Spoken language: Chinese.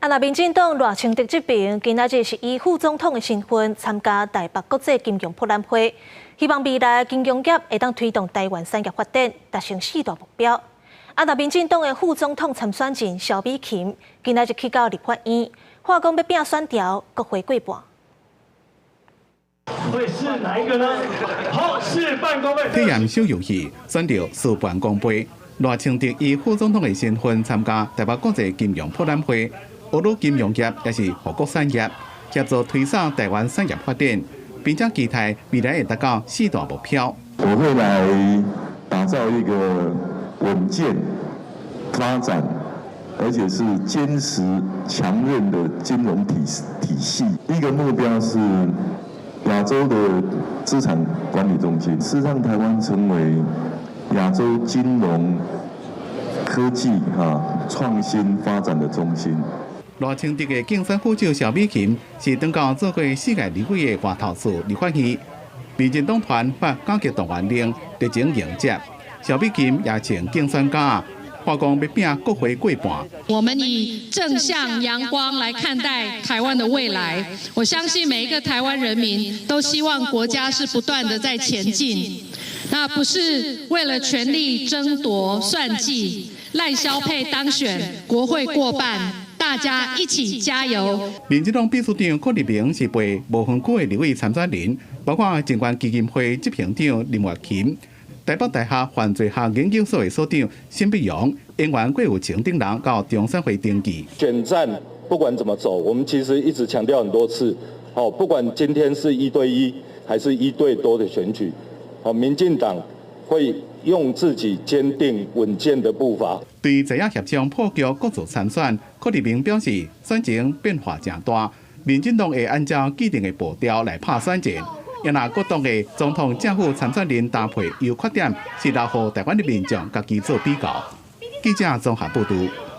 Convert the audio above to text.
那民进党赖清德这边今仔日是以副总统的身份参加台北国际金融博览会，希望未来金融业会当推动台湾产业发展，达成4大目标。那民进党的副总统参选人萧美琴今仔日去到立法院，话讲要拼选调国会过半。会是哪一个呢？好，是办公杯。体验小游戏，选到事办公杯。赖清德以副总统的身份参加台北国际金融博览会。俄罗金融业也是护国产业，协助推动台湾产业发展，并且期待未来会达到4大目标。我会来打造一个稳健发展，而且是坚实强韧的金融体系。第一个目标是亚洲的资产管理中心，是让台湾成为亚洲金融科技创新发展的中心。赖清德的竞选副手萧美琴是登到做过世界立委的外头厝立法院，民进党团发高级动员令热情迎接。萧美琴也请竞选家，话讲要拼国会过半。我们以正向阳光来看待台湾的未来。我相信每一个台湾人民都希望国家是不断的在前进，那不是为了权力争夺算计。赖萧配当选，国会过半。大家一起加油！民进党秘书长柯立明是被无分区的立委参选人，包括政管基金会执行长林月琴、台北大学犯罪学研究所的所长辛碧荣、演员郭有情等人到中山会登记。选战不管怎么走，我们其实一直强调很多次，不管今天是1对1还是1对多的选举，民进党会用自己坚定稳健的步伐。对于在野协商破局各自参选，柯立明表示，选情变化真大，民进党会按照既定的步调来拍选战。也拿各党的总统、政府参选人搭配优缺点，是留予台湾的民众家己做比较。记者综合报道。